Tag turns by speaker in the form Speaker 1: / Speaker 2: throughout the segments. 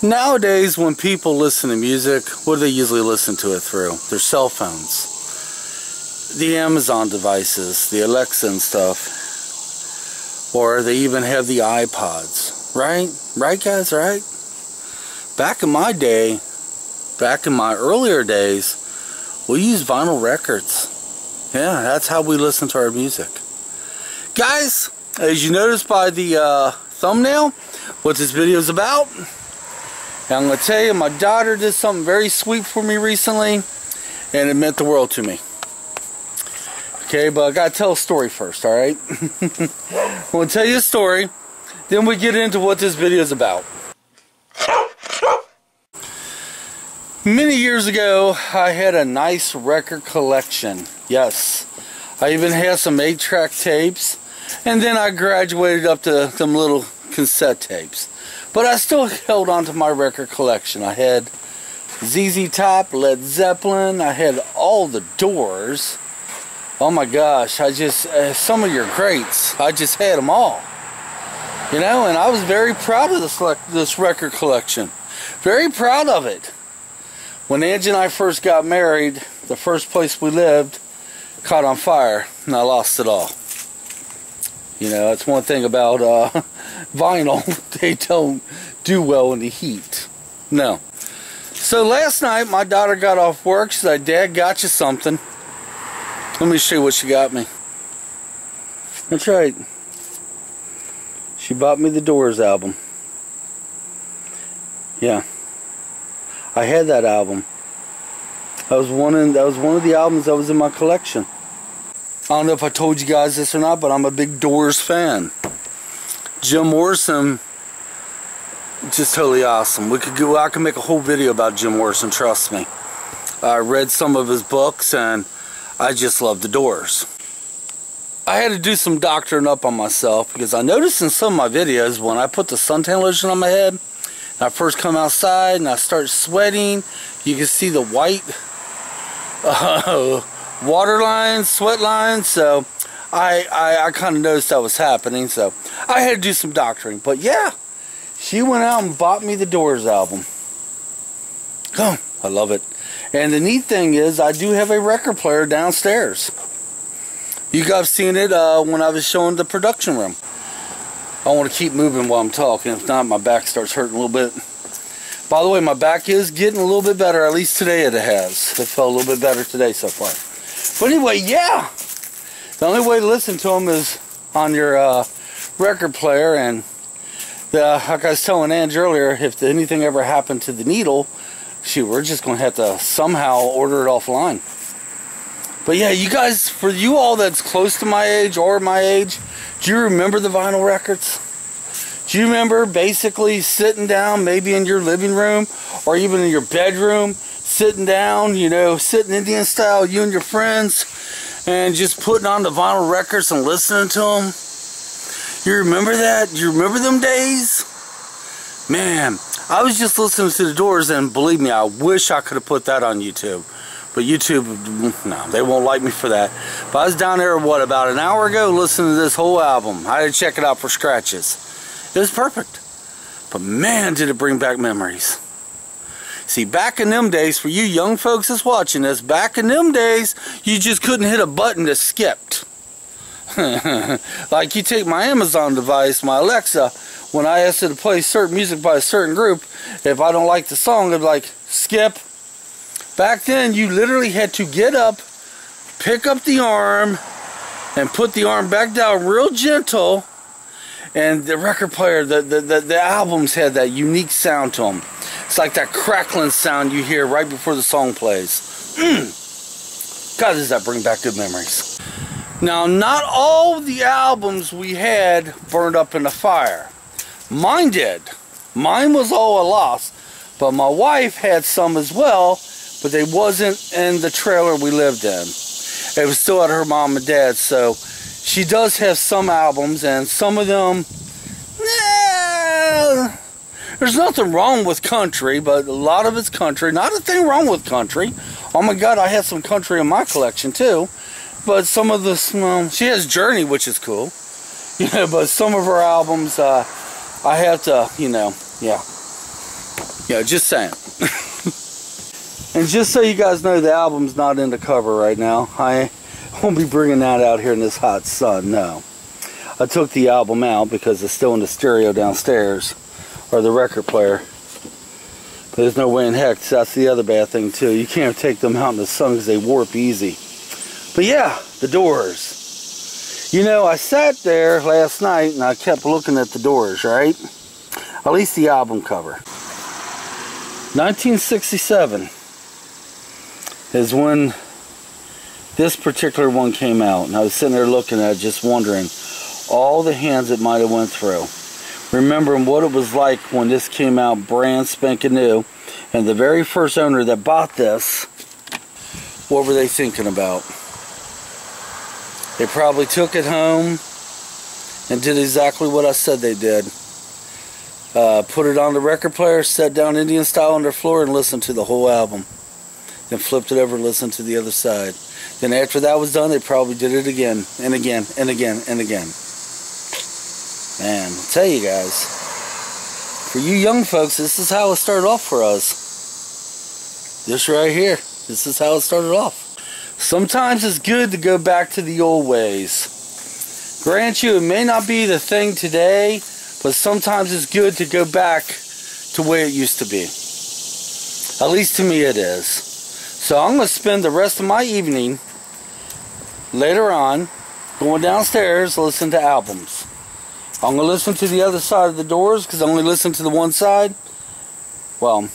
Speaker 1: Nowadays, when people listen to music, what do they usually listen to it through? Their cell phones, the Amazon devices, the Alexa and stuff, or they even have the iPods, right? Right, guys, right? Back in my day, back in my earlier days, we used vinyl records. Yeah, that's how we listen to our music. Guys, as you noticed by the thumbnail, what this video is about, I'm going to tell you, my daughter did something very sweet for me recently, and it meant the world to me. Okay, but I got to tell a story first, alright? I'm going to tell you a story, then we get into what this video is about. Many years ago, I had a nice record collection. Yes, I even had some 8-track tapes, and then I graduated up to some little cassette tapes. But I still held on to my record collection. I had ZZ Top, Led Zeppelin, I had all the Doors. Oh my gosh, I just, some of your greats, I just had them all. You know, and I was very proud of this record collection. Very proud of it. When Angie and I first got married, the first place we lived caught on fire, and I lost it all. You know, that's one thing about vinyl. They don't do well in the heat. No. So last night, my daughter got off work. She said, "Dad, got you something." Let me show you what she got me. That's right. She bought me the Doors album. Yeah. I had that album. That was one of the albums that was in my collection. I don't know if I told you guys this or not, but I'm a big Doors fan. Jim Morrison, just totally awesome. I could make a whole video about Jim Morrison, trust me. I read some of his books, and I just love the Doors. I had to do some doctoring up on myself, because I noticed in some of my videos, when I put the suntan lotion on my head, and I first come outside and I start sweating, you can see the white water lines, sweat lines, so I kind of noticed that was happening, so I had to do some doctoring. But yeah, she went out and bought me the Doors album. Oh, I love it. And the neat thing is, I do have a record player downstairs. You guys have seen it when I was showing the production room. I want to keep moving while I'm talking, if not my back starts hurting a little bit. By the way, my back is getting a little bit better, at least today it has. It felt a little bit better today so far. But anyway, yeah, the only way to listen to them is on your record player. And like I was telling Ange earlier, if anything ever happened to the needle, shoot, we're just going to have to somehow order it offline. But yeah, you guys, for you all that's close to my age or my age, do you remember the vinyl records? Do you remember basically sitting down, maybe in your living room or even in your bedroom, sitting down, you know, sitting Indian style, you and your friends, and just putting on the vinyl records and listening to them? You remember that? Do you remember them days? Man, I was just listening to the Doors, and believe me, I wish I could have put that on YouTube. But YouTube, no, they won't like me for that. But I was down there, what, about an hour ago listening to this whole album. I had to check it out for scratches. It was perfect. But man, did it bring back memories. See, back in them days, for you young folks that's watching this, back in them days, you just couldn't hit a button that skipped. Like you take my Amazon device, my Alexa, when I asked it to play certain music by a certain group, if I don't like the song, it'd be like, skip. Back then, you literally had to get up, pick up the arm, and put the arm back down real gentle. And the record player, the albums had that unique sound to them. It's like that crackling sound you hear right before the song plays. God, does that bring back good memories. Now, not all the albums we had burned up in the fire. Mine did. Mine was all a loss. But my wife had some as well, but they wasn't in the trailer we lived in. It was still at her mom and dad, so she does have some albums, and some of them, there's nothing wrong with country, but a lot of it's country. Not a thing wrong with country. Oh my God, I have some country in my collection too. But some of the, well, she has Journey, which is cool. Yeah, but some of her albums, I have to, you know, yeah. Yeah, just saying. And just so you guys know, the album's not in the cover right now. I won't be bringing that out here in this hot sun, no. I took the album out because it's still in the stereo downstairs, or the record player. But there's no way in heck, that's the other bad thing too. You can't take them out in the sun because they warp easy. But yeah, the Doors. You know, I sat there last night and I kept looking at the Doors, right? At least the album cover. 1967 is when this particular one came out, and I was sitting there looking at it, just wondering all the hands it might have went through, remembering what it was like when this came out brand spanking new, and the very first owner that bought this, what were they thinking about? They probably took it home and did exactly what I said they did. Put it on the record player, sat down Indian style on their floor and listened to the whole album. Then flipped it over and listened to the other side. Then after that was done, they probably did it again and again and again and again. Man, I'll tell you guys, for you young folks, this is how it started off for us. This right here, this is how it started off. Sometimes it's good to go back to the old ways. Grant you, it may not be the thing today, but sometimes it's good to go back to where it used to be. At least to me it is. So I'm going to spend the rest of my evening later on going downstairs listening to albums. I'm going to listen to the other side of the Doors because I only listened to the one side. Well,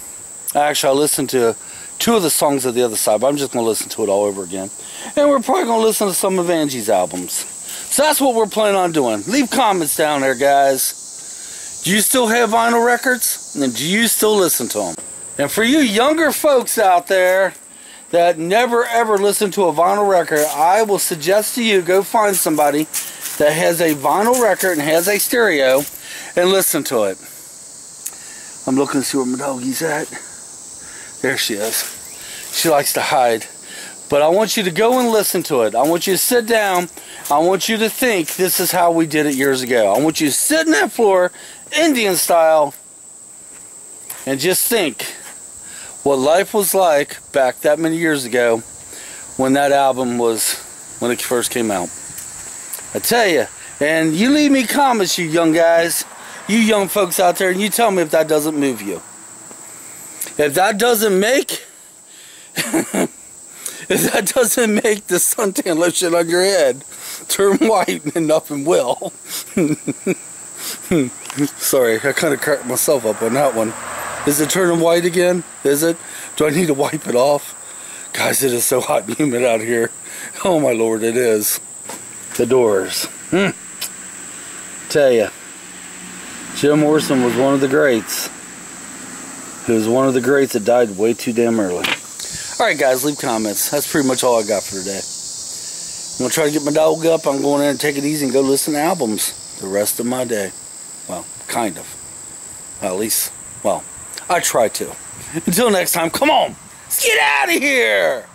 Speaker 1: actually I listened to 2 of the songs of the other side, but I'm just going to listen to it all over again. And we're probably going to listen to some of Angie's albums. So that's what we're planning on doing. Leave comments down there, guys. Do you still have vinyl records? And do you still listen to them? And for you younger folks out there that never ever listen to a vinyl record, I will suggest to you, go find somebody that has a vinyl record and has a stereo and listen to it. I'm looking to see where my doggy's at. There she is. She likes to hide. But I want you to go and listen to it. I want you to sit down. I want you to think this is how we did it years ago. I want you to sit in that floor, Indian style, and just think what life was like back that many years ago when that album was, when it first came out. I tell you, and you leave me comments, you young guys, you young folks out there, and you tell me if that doesn't move you. If that doesn't make, if that doesn't make the suntan lotion on your head turn white, then nothing will. Sorry, I kind of cracked myself up on that one. Is it turning white again? Is it? Do I need to wipe it off? Guys, it is so hot and humid out here. Oh my Lord, it is. The Doors. Tell ya, Jim Morrison was one of the greats. He was one of the greats that died way too damn early. Alright guys, leave comments. That's pretty much all I got for today. I'm going to try to get my dog up. I'm going in and take it easy and go listen to albums the rest of my day. Well, kind of. At least, well, I try to. Until next time, come on! Let's get out of here!